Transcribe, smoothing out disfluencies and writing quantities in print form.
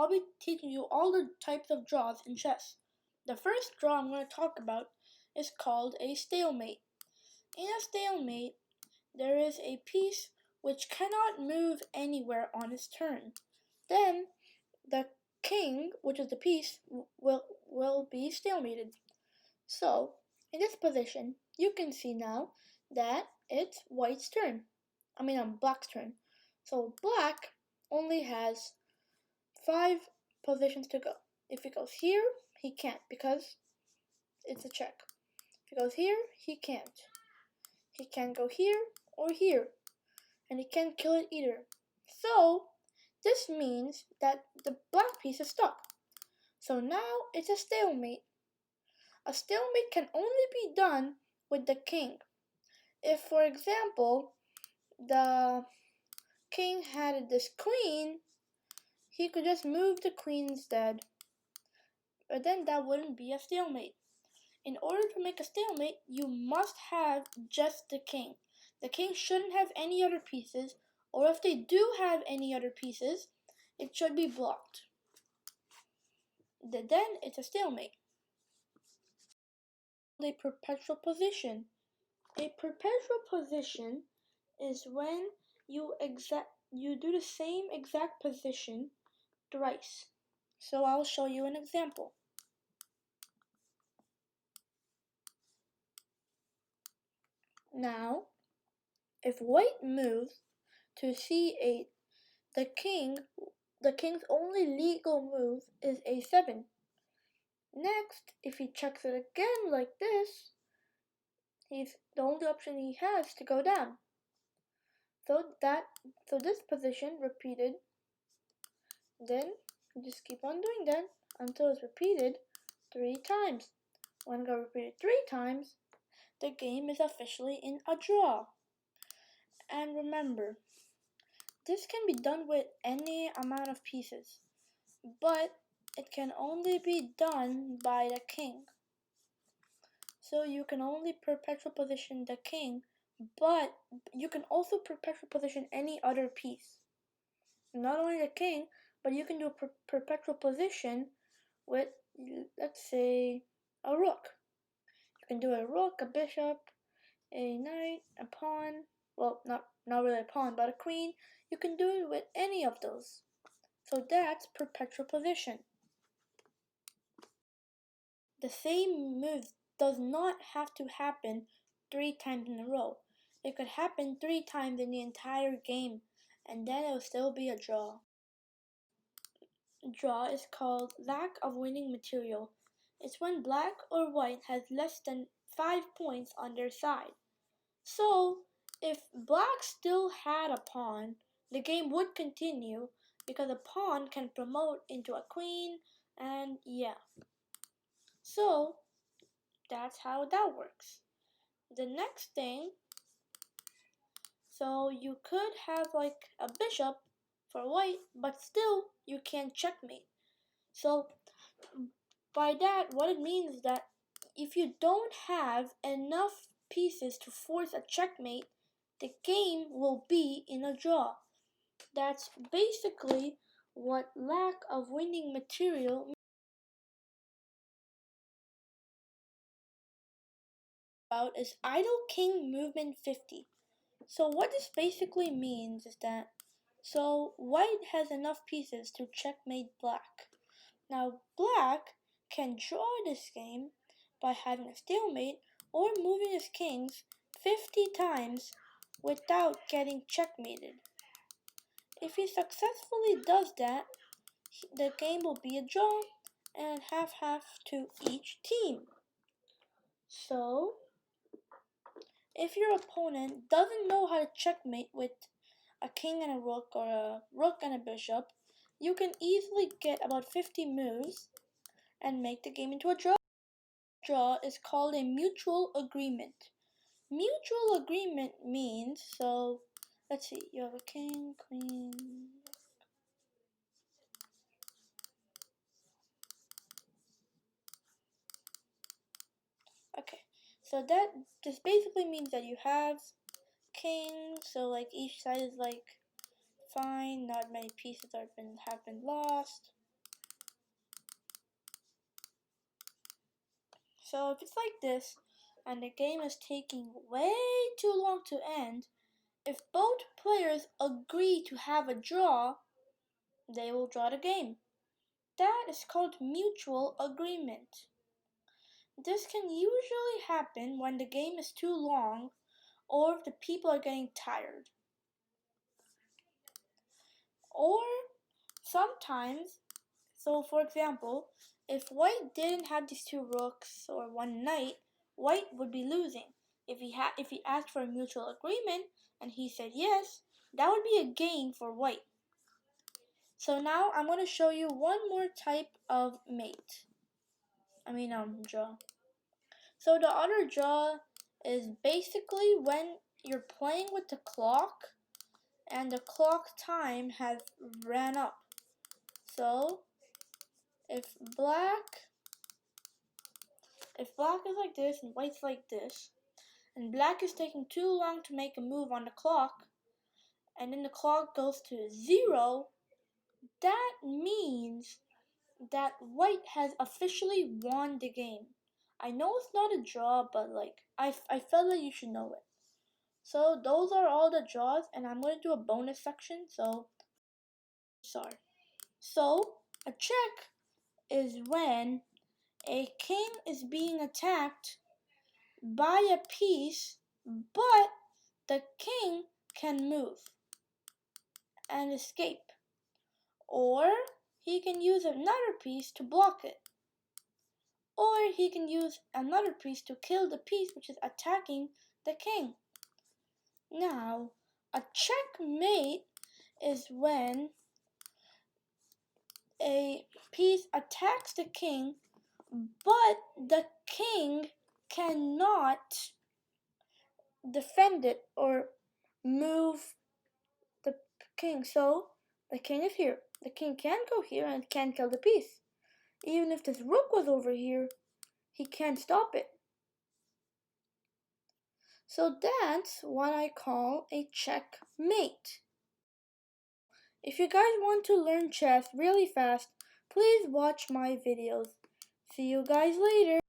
I'll be teaching you all the types of draws in chess. The first draw I'm going to talk about is called a stalemate. In a stalemate, there is a piece which cannot move anywhere on its turn. Then the king, which is the piece, will be stalemated. So, in this position, you can see now that it's white's turn. Black's turn. So black only has 5 positions to go. If he goes here, he can't because it's a check. If he goes here, he can't. He can't go here or here, and he can't kill it either. So this means that the black piece is stuck. So now it's a stalemate. A stalemate can only be done with the king. If, for example, the king had this queen, he could just move the queen instead. But then that wouldn't be a stalemate. In order to make a stalemate, you must have just the king. The king shouldn't have any other pieces, or if they do have any other pieces, it should be blocked. Then it's a stalemate. A perpetual position. A perpetual position is when you do the same exact position thrice. So I'll show you an example. Now, if white moves to c8, the king's only legal move is a7. Next, if he checks it again like this, the only option he has to go down. So this position repeated. Then you just keep on doing that until it's repeated 3 times. When it got repeated 3 times, the game is officially in a draw. And remember, this can be done with any amount of pieces, but it can only be done by the king. So you can only perpetual position the king, but you can also perpetual position any other piece. Not only the king, but you can do a perpetual position with, let's say, a rook. You can do a rook, a bishop, a knight, a pawn. Well, not really a pawn, but a queen. You can do it with any of those. So that's perpetual position. The same move does not have to happen 3 times in a row. It could happen 3 times in the entire game, and then it will still be a draw. Draw is called lack of winning material. It's when black or white has less than 5 points on their side. So, if black still had a pawn, the game would continue because a pawn can promote into a queen, and yeah. So, that's how that works. The next thing, so you could have like a bishop for white, but still you can't checkmate. So by that, what it means is that if you don't have enough pieces to force a checkmate, the game will be in a draw. That's basically what lack of winning material means. About is idle king movement 50. So what this basically means is that white has enough pieces to checkmate black. Now black can draw this game by having a stalemate or moving his kings 50 times without getting checkmated. If he successfully does that, the game will be a draw and half to each team. So, if your opponent doesn't know how to checkmate with a king and a rook or a rook and a bishop, you can easily get about 50 moves and make the game into a draw. Draw is called a mutual agreement. Mutual agreement means, so let's see, you have a king, queen. Okay, so that just basically means that you have king, so like each side is like fine, not many pieces have been lost. So if it's like this, and the game is taking way too long to end, if both players agree to have a draw, they will draw the game. That is called mutual agreement. This can usually happen when the game is too long or if the people are getting tired. Or sometimes, so for example, if white didn't have these two rooks or one knight, white would be losing. If he asked for a mutual agreement and he said yes, that would be a gain for white. So now I'm going to show you one more type of draw. So the other draw is basically when you're playing with the clock and the clock time has ran up. So if black is like this and white's like this, and black is taking too long to make a move on the clock, and then the clock goes to 0, that means that white has officially won the game. I know it's not a draw, but I felt that you should know it. So those are all the draws, and I'm going to do a bonus section, so sorry. So a check is when a king is being attacked by a piece, but the king can move and escape. Or he can use another piece to block it. Or he can use another piece to kill the piece which is attacking the king. Now, a checkmate is when a piece attacks the king, but the king cannot defend it or move the king. So the king is here. The king can go here and can kill the piece. Even if this rook was over here, he can't stop it. So that's what I call a checkmate. If you guys want to learn chess really fast, please watch my videos. See you guys later.